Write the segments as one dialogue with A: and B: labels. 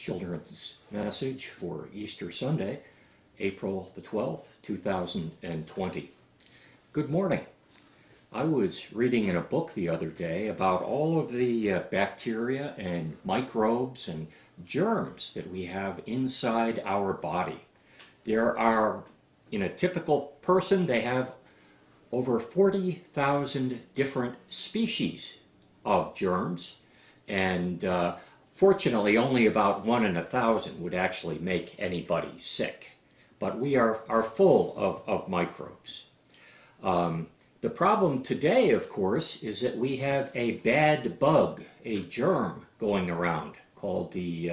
A: Children's Message for Easter Sunday, April the 12th, 2020. Good morning. I was reading in a book the other day about all of the bacteria and microbes and germs that we have inside our body. There are, in a typical person, they have over 40,000 different species of germs, and fortunately only about 1 in 1,000 would actually make anybody sick. But we are full of microbes. The problem today, of course, is that we have a bad bug, a germ going around called the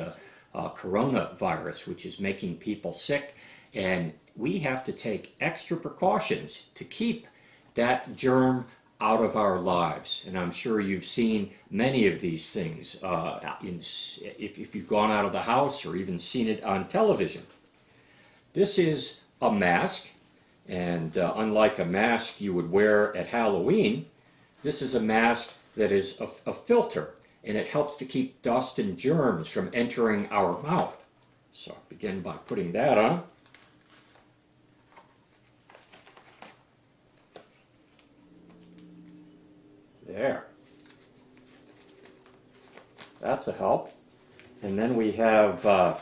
A: coronavirus, which is making people sick, and we have to take extra precautions to keep that germ out of our lives. And I'm sure you've seen many of these things if you've gone out of the house or even seen it on television. This is a mask, and unlike a mask you would wear at Halloween, this is a mask that is a filter, and it helps to keep dust and germs from entering our mouth. So I'll begin by putting that on. There. That's a help. And then we have a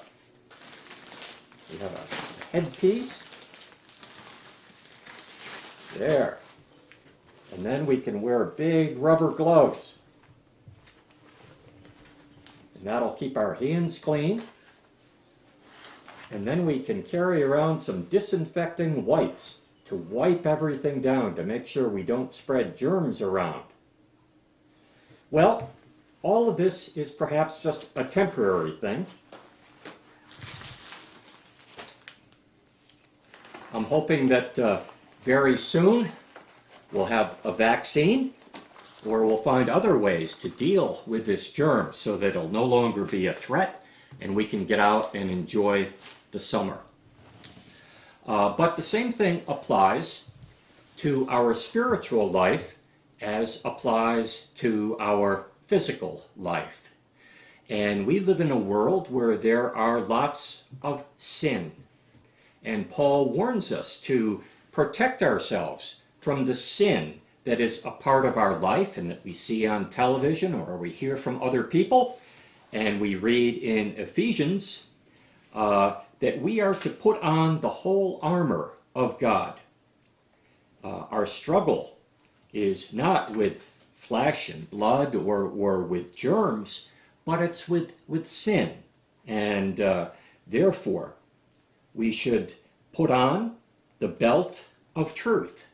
A: headpiece. There. And then we can wear big rubber gloves. And that'll keep our hands clean. And then we can carry around some disinfecting wipes to wipe everything down to make sure we don't spread germs around. Well, all of this is perhaps just a temporary thing. I'm hoping that very soon we'll have a vaccine, or we'll find other ways to deal with this germ so that it'll no longer be a threat and we can get out and enjoy the summer. But the same thing applies to our spiritual life as applies to our physical life. And we live in a world where there are lots of sin. And Paul warns us to protect ourselves from the sin that is a part of our life and that we see on television or we hear from other people. And we read in Ephesians that we are to put on the whole armor of God. Our struggle is not with flesh and blood or with germs, but it's with sin. And therefore, we should put on the belt of truth.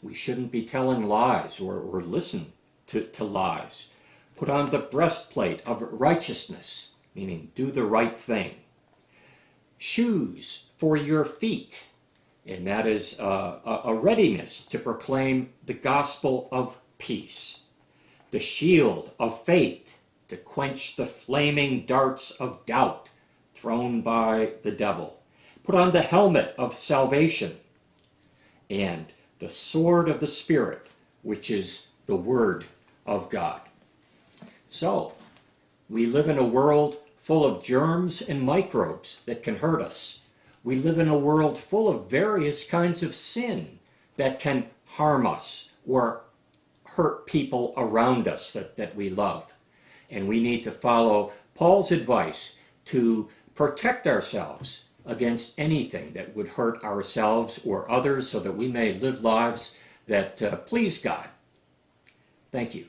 A: We shouldn't be telling lies or listen to lies. Put on the breastplate of righteousness, meaning do the right thing. Shoes for your feet, and that is a readiness to proclaim the gospel of peace. The shield of faith to quench the flaming darts of doubt thrown by the devil. Put on the helmet of salvation and the sword of the Spirit, which is the Word of God. So, we live in a world full of germs and microbes that can hurt us. We live in a world full of various kinds of sin that can harm us or hurt people around us that we love. And we need to follow Paul's advice to protect ourselves against anything that would hurt ourselves or others so that we may live lives that please God. Thank you.